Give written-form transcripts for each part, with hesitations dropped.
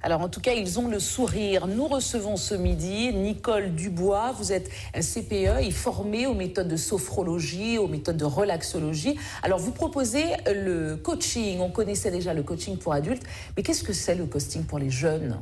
Alors en tout cas, ils ont le sourire. Nous recevons ce midi Nicole Dubois. Vous êtes CPE et formée aux méthodes de sophrologie, aux méthodes de relaxologie. Alors vous proposez le coaching. On connaissait déjà le coaching pour adultes. Mais qu'est-ce que c'est le coaching pour les jeunes ?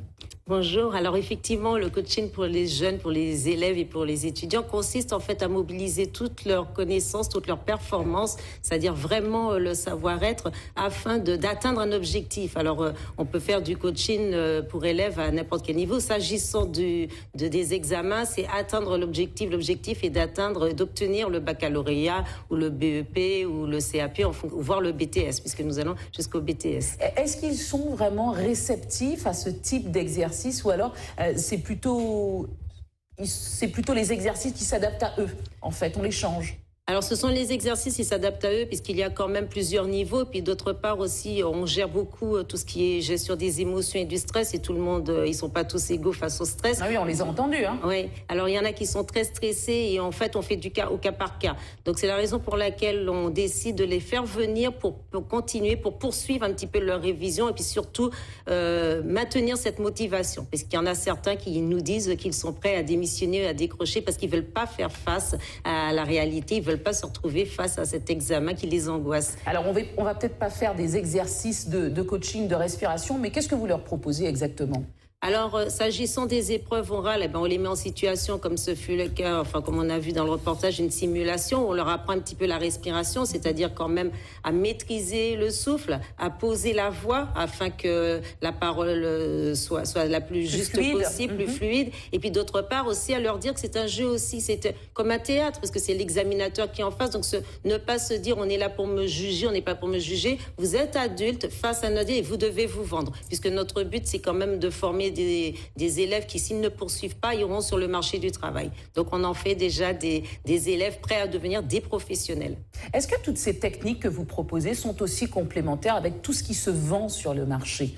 Bonjour. Alors effectivement, le coaching pour les jeunes, pour les élèves et pour les étudiants consiste en fait à mobiliser toutes leurs connaissances, toutes leurs performances, c'est-à-dire vraiment le savoir-être afin d'atteindre un objectif. Alors on peut faire du coaching pour élèves à n'importe quel niveau. S'agissant des examens, c'est atteindre l'objectif. L'objectif est d'obtenir le baccalauréat ou le BEP ou le CAP, voire le BTS, puisque nous allons jusqu'au BTS. Est-ce qu'ils sont vraiment réceptifs à ce type d'exercice ou alors c'est plutôt les exercices qui s'adaptent à eux, en fait, on les change? Alors, ce sont les exercices qui s'adaptent à eux, puisqu'il y a quand même plusieurs niveaux. Puis d'autre part aussi, on gère beaucoup tout ce qui est gestion des émotions et du stress. Et tout le monde, ils sont pas tous égaux face au stress. Ah oui, on les a entendus. Hein. Oui. Alors, il y en a qui sont très stressés et en fait, on fait du cas au cas par cas. Donc, c'est la raison pour laquelle on décide de les faire venir pour continuer, pour poursuivre un petit peu leur révision et puis surtout maintenir cette motivation. Parce qu'il y en a certains qui nous disent qu'ils sont prêts à démissionner, à décrocher parce qu'ils veulent pas faire face à la réalité. Ils veulent pas se retrouver face à cet examen qui les angoisse. Alors, on va peut-être pas faire des exercices de coaching, de respiration, mais qu'est-ce que vous leur proposez exactement ? Alors, s'agissant des épreuves orales, on les met en situation, comme ce fut le cas, enfin, comme on a vu dans le reportage, une simulation. On leur apprend un petit peu la respiration, c'est-à-dire quand même à maîtriser le souffle, à poser la voix afin que la parole soit la plus juste possible, plus fluide. Et puis, d'autre part aussi, à leur dire que c'est un jeu aussi, c'est comme un théâtre, parce que c'est l'examinateur qui est en face. Donc, ne pas se dire, on est là pour me juger, on n'est pas pour me juger. Vous êtes adulte face à notre vie et vous devez vous vendre, puisque notre but, c'est quand même de former des élèves qui, s'ils ne poursuivent pas, iront sur le marché du travail. Donc, on en fait déjà des élèves prêts à devenir des professionnels. Est-ce que toutes ces techniques que vous proposez sont aussi complémentaires avec tout ce qui se vend sur le marché ?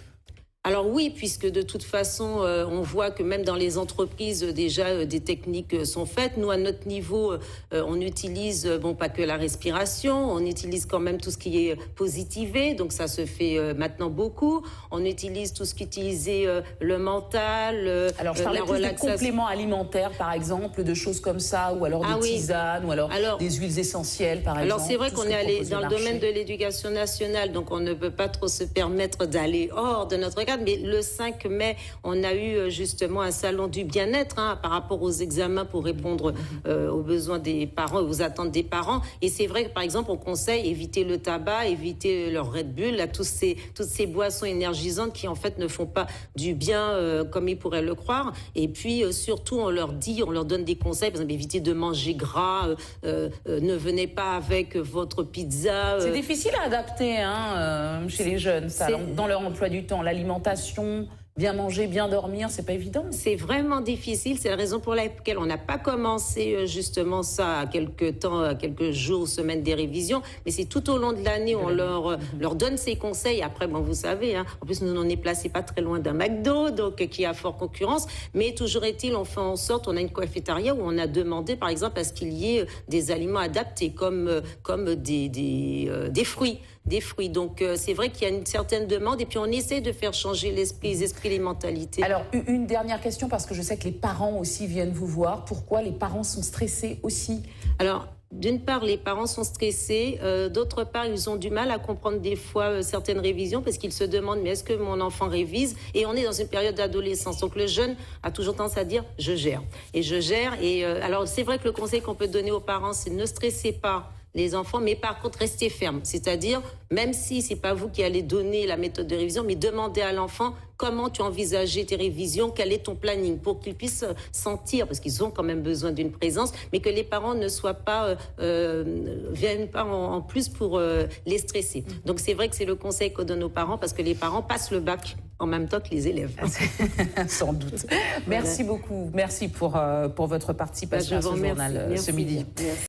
Alors oui, puisque de toute façon, on voit que même dans les entreprises, déjà, des techniques sont faites. Nous, à notre niveau, on utilise, pas que la respiration, on utilise quand même tout ce qui est positivé, donc ça se fait maintenant beaucoup. On utilise tout ce qui est utilisé, le mental, alors, je parlais la plus relaxation. de compléments alimentaires, par exemple, de choses comme ça, ou alors des tisanes, ou alors des huiles essentielles, par exemple. Alors c'est vrai qu'on est allé dans le domaine de l'éducation nationale, donc on ne peut pas trop se permettre d'aller hors de notre cadre. Mais le 5 mai, on a eu justement un salon du bien-être par rapport aux examens pour répondre aux besoins des parents, aux attentes des parents. Et c'est vrai que, par exemple, on conseille éviter le tabac, éviter leur Red Bull, toutes ces boissons énergisantes qui, en fait, ne font pas du bien comme ils pourraient le croire. Et puis, surtout, on leur donne des conseils, par exemple, éviter de manger gras, ne venez pas avec votre pizza. C'est difficile à adapter chez les jeunes, ça, dans leur emploi du temps, l'alimentation. Bien manger, bien dormir, c'est pas évident. C'est vraiment difficile. C'est la raison pour laquelle on n'a pas commencé justement ça à quelques jours, semaines des révisions. Mais c'est tout au long de l'année, on leur donne ces conseils. Après, vous savez, en plus, nous, on est placé pas très loin d'un McDo, donc qui a fort concurrence. Mais toujours est-il, on fait en sorte, on a une cafétéria où on a demandé, par exemple, à ce qu'il y ait des aliments adaptés, comme des fruits. Donc, c'est vrai qu'il y a une certaine demande et puis on essaie de faire changer les esprits, les mentalités. Alors, une dernière question, parce que je sais que les parents aussi viennent vous voir. Pourquoi les parents sont stressés aussi ? Alors, d'une part, les parents sont stressés. D'autre part, ils ont du mal à comprendre des fois certaines révisions parce qu'ils se demandent, mais est-ce que mon enfant révise ? Et on est dans une période d'adolescence. Donc, le jeune a toujours tendance à dire, je gère. Et alors, c'est vrai que le conseil qu'on peut donner aux parents, c'est ne stressez pas les enfants, mais par contre, restez ferme. C'est-à-dire, même si c'est pas vous qui allez donner la méthode de révision, mais demandez à l'enfant comment tu envisageais tes révisions, quel est ton planning, pour qu'ils puissent sentir, parce qu'ils ont quand même besoin d'une présence, mais que les parents ne soient pas, viennent pas en plus pour les stresser. Donc c'est vrai que c'est le conseil qu'on donne aux parents, parce que les parents passent le bac en même temps que les élèves. Sans doute. Merci beaucoup. Merci pour votre participation à ce journal ce midi. Merci.